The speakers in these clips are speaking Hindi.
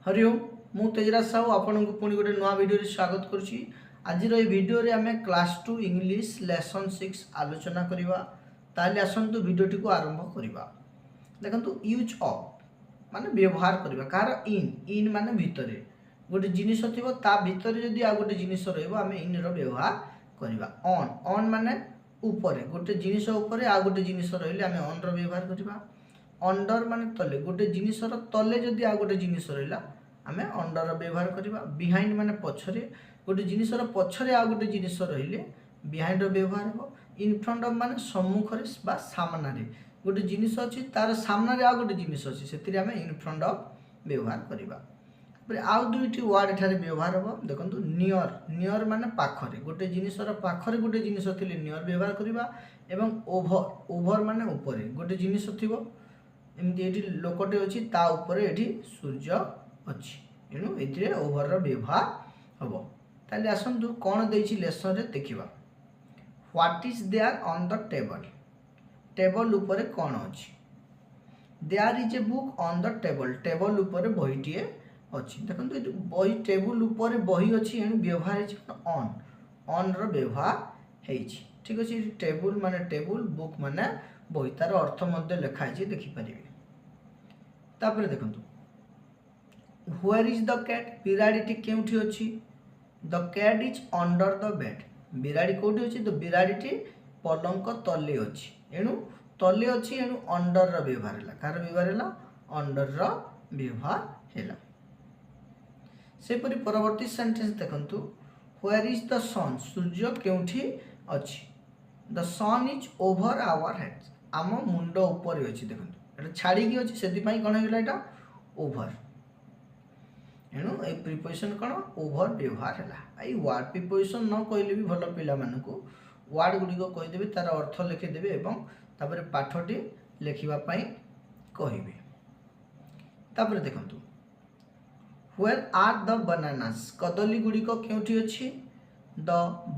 हरि ओम मु तेजराज साहू आपन को पुणी गोटे नुआ वीडियो स्वागत करुच्ची। आज वीडियो रे आमे क्लास 2 इंग्लिश लेसन 6 आलोचना करिबा। ताले आसंतु वीडियोटी को आरंभ करिबा। देखंतु यूज ऑफ माने व्यवहार करिबा कार इन माने भितरे गोटे जिनिस थिबो ता भितरे जदी आ गोटे जिनिस रहइबो आमे इन रो व्यवहार करिबा। ऑन माने ऊपरे गोटे जिनिस ऊपरे आ गोटे जिनिस रहिले आमे ऑन रो व्यवहार करिबा। अंडर माने तले गोटे जिनिसर तले जदि आ गोटे जिनिस रहिला आमे अंडर व्यवहार करिबा। बिहाइंड माने पछरे गोटे जिनिसर पछरे आ गोटे जिनिस रहिले बिहाइंड रो व्यवहार हो। इन फ्रंट ऑफ माने सम्मुखरे बा सामना रे गोटे जिनिस अछि तार सामना रे आ गोटे जिनिस अछि सेतिरे आमे इन फ्रंट ऑफ व्यवहार करिबा। पर आउ दुईटी वर्ड एठारे व्यवहार हो। देखंतु नियर माने पाखरे गोटे जिनिसर पाखरे गोटे जिनिस थिले नियर व्यवहार करिबा। एवं ओभर माने ऊपरे गोटे जिनिस थिबो एमती एठी लोकटे अछि ता ऊपरे एठी सूर्य अछि एनु एथिरे ओभर रो व्यवहार हबो। ताले आसंतु कोन देछि लेसन रे देखिबा। What is there on the table table ऊपरे कोन अछि। There is a book on the table table ऊपरे बहीटिए अछि। देखंतु एठी बही टेबल ऊपरे बही अछि एनु व्यवहार अछि ऑन रो व्यवहार हेछि। ठीक अछि। टेबल माने टेबल बुक माने बही तार अर्थ मध्ये लिखा अछि देखि परिबे। तापर देखंतु व्हेयर इज द कैट बिराडीटी केउठी अछि। The cat is under the bed बिराडी कोठी अछि तो बिराडीटी पलंक तले अछि एनु तले अछि एनु अंडर रो व्यवहार हैला कार व्यवहार हैला अंडर रो व्यवहार हैला। सेपरि परवर्ती सेंटेंस देखंतु व्हेयर इज द सन सूर्य केउठी अछि। The sun is over our heads आम मुंड ऊपर अछि। देखंतु एटा छाड़ी की अछि सेति पई कोन हैला एटा ओवर एनु ए प्रिपोजिशन कोन ओवर व्यवहार हैला। आई वर्ड प्रिपोजिशन न कहले भी भलो पिला मानकु वर्ड गुडी को कहि देबे तार अर्थ लिखि देबे एवं तापर पाठटी लिखिबा पई कहिबे। तापर देखंतु व्हेयर आर द बनानास कदली गुडी को केउठी अछि। The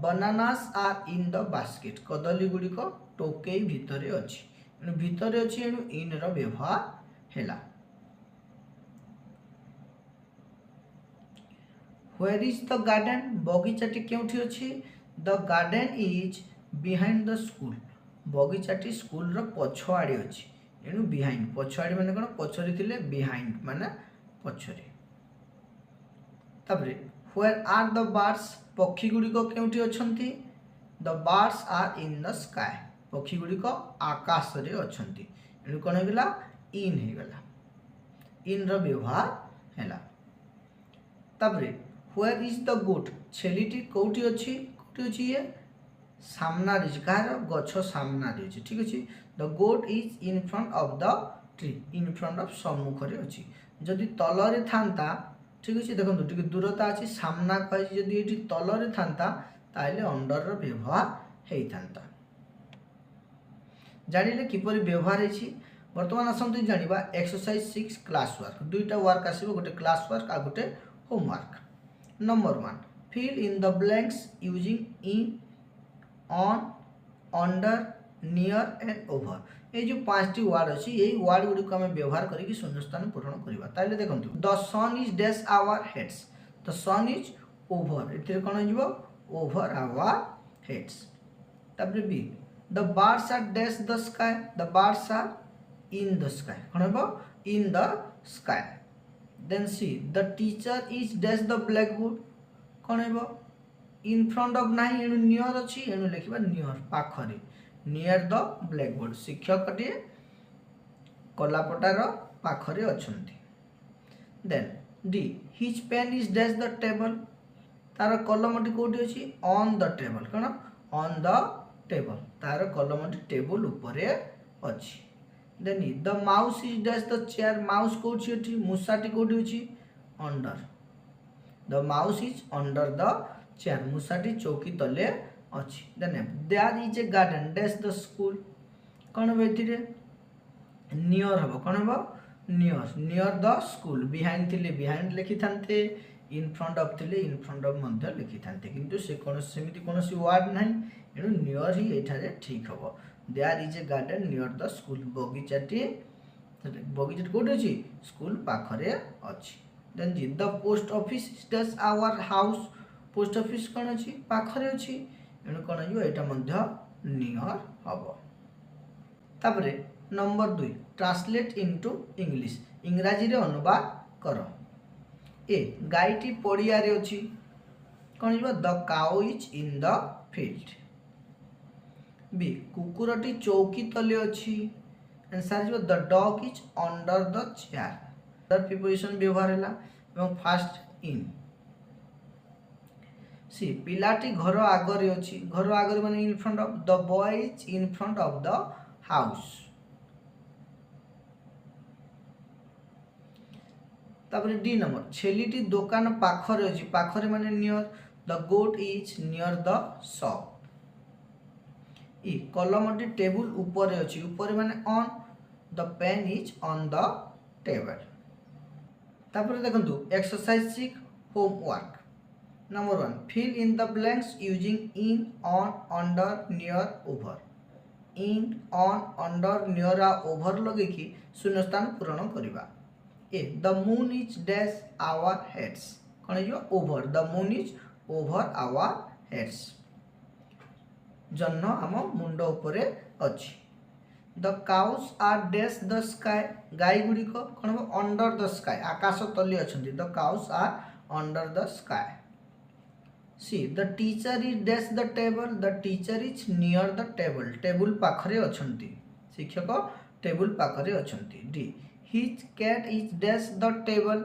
bananas are in the basket कदली गुडी को टोकेई भितरे अछि एनु भितरे अछि एनु इन रो व्यवहार हैला। व्हेयर इज द गार्डन बगीचाटी केउठी अछि। The garden is behind the school बगीचाटी स्कूल रो पछआडी अछि एनु बिहाइंड पछआडी माने कोन पछरी थिले बिहाइंड माने पछरी। तापरे व्हेयर आर द बर्ड्स पक्षी गुडी को केउठी अछंती। The birds are in the sky पक्षी गुडी को आकाश रे अछंती एनु कोन हेगला इन हेगला इन रो व्यवहार हैला। तापरे व्हेयर इज द गोट छेलीटी कोठी अछि कोठी अछि ये सामना रे कार गछ सामना रे अछि। ठीक अछि। The goat is in front of the tree in front of सम्मुख रे अछि जदि तल रे थांता। ठीक अछि। देखंतु टिके दूरता अछि सामना कहि जदि एठी तल रे थांता ताइले अंडर रो व्यवहार हेइ थांता। जानिले किपरि व्यवहार हेछि वर्तमान असंतु जानिबा एक्सरसाइज 6 क्लास वर्क दुईटा वर्क आसीबो गोटे क्लास वर्क आ गोटे homework. Number 1 fill in the blanks using in on under near and over ए जो पांचटी वर्ड अछि एई वर्ड गुडी को हम व्यवहार करी कि शून्यस्थान पूरण करिबा। ताइले देखंतु the sun is dash our heads the sun is over एथिरे कोन होइबो ओवर आवर हेड्स। तापर B the birds are dash the sky the birds are in the sky कोन होइबो in the sky. Then C the teacher is dash the blackboard कोन हेबो इन फ्रंट ऑफ नाही एनु नियर अछि एनु लिखिबा नियर पाखरे नियर द ब्लैकबोर्ड शिक्षकटी कलापटार पाखरे अछंती। Then D his pain is dash the table तार कलमटी कोठी अछि ऑन द टेबल कोन ऑन द टेबल तार कलमटी टेबल ऊपरे अछि। Then the mouse is dash the chair mouse कोठी अछि मुसाटी कोठी अछि under the mouse is under the chair मुसाटी चौकी तले अछि। Then there is a garden dash the school कोन बेथिरे नियर हबो कोन हबो नियर द स्कूल बिहाइंड थिले बिहाइंड लिखि थांते इन फ्रंट ऑफ थिले इन फ्रंट ऑफ मध्ये लिखि थांते किंतु से कोन सेमिति कोनसी वर्ड नाही एनु नियर ही एठारे ठीक हबो। There is a garden near the school बगीचाटी कोठी अछि स्कूल पाखरे अछि। Then G the post office is dash our house post office कौन अच्छी पाखरे अच्छी एणु कौन हो यहाँ नियर हम तापर नंबर 2 ट्रांसलेट इनटू इंग्लिश इंग्राजी रे अनुवाद कर ए गाईटी पड़िया रे अच्छी कौन हो the cow is in the field B कुकुरटी चौकी तले अच्छी आंसर हो the dog is under the chair other preposition व्यवहार है एवं फास्ट इन सी पिलाटी घर आगरे अच्छी घर आगरे माने in front of the boy is in front of the house तापर डी नंबर छेलीटी दुकान पाखरे अछि पाखरे माने near the goat is near the shop ई कलमटी टेबल ऊपर अछि ऊपर माने on the pen is on the table तापर देखंतु exercise 6 homework number 1 fill in the blanks using in on under near over in on under near आ ओवर लगे कि शून्य स्थान पूरण करबा A the moon is dash our heads कौन है over the moon is over our heads जन्न आम मुंड उपरे अछि the cows are dash the sky गाई गुडी को कौन हम अंडर द स्काई आकाश तले अछंती the cows are under the sky C the teacher is dash the table the teacher is near the table table पाखरे अछंती शिक्षक टेबल पाखरे अछंती D his cat is dash the table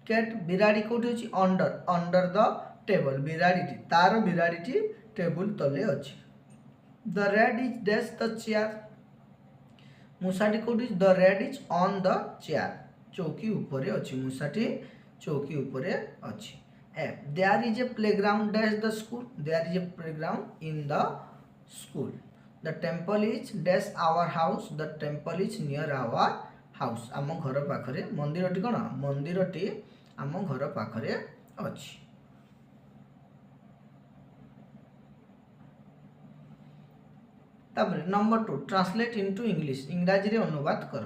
cat बिराड़ी कोठी अछि अंडर अंडर द टेबल बिराड़ी तार बिराड़ी टेबल तले अछि the rat is dash the chair मूसाटी कोठी the rat is on the chair चौकी ऊपर अछि मूसाटी चौकी ऊपर अछि F there is a playground dash the school there is a playground in the school the temple is dash our house the temple is near our house आम घर पाखरे मंदिरटी कौन मंदिरटी आम घर पाखरे अछि तापर नंबर 2 ट्रांसलेट इनटू इंग्लिश इंग्राजी रे अनुवाद कर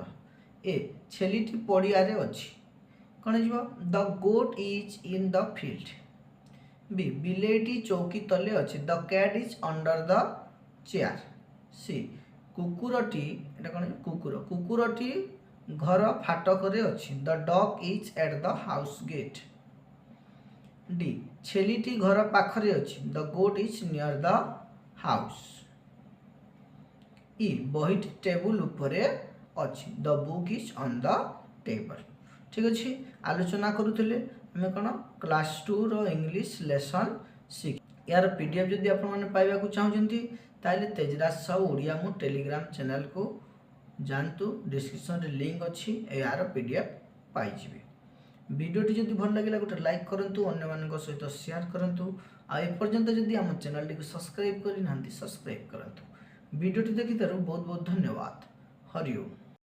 ए छेलीटी पड़िया रे अछि कौन जीव the goat is in the field B बिलेटी चौकी तले अछि the cat is under the chair C कुकुरटी एटा कौन कुकुर कुकुरटी घर फाटक रे अछि the dog is at the house gate D छेलीटी घर पाखरे अछि the goat is near the house E बहिटी टेबल उपरे अछि the book is on the table ठीक अछि आलोचना करूथिले हमें कोन क्लास 2 रो इंग्लिश लेसन 6 यार पीडीएफ जदि आपण माने पाइबा को चाहउजंती ताले तेजराज साहू ओडिया मु टेलीग्राम चैनल को जानतु डिस्क्रिप्शन रे लिंक अछि यार पीडीएफ पाई जिवे वीडियोटी जदि भल लागिला गोटे लाइक करंतु अन्य मानक सहित शेयर करंतु आ ए पर्यंत जदि हम चैनल टी को सब्सक्राइब करि नांती सब्सक्राइब करंतु वीडियोटी देखिथारु बहुत बहुत धन्यवाद हरि ओम।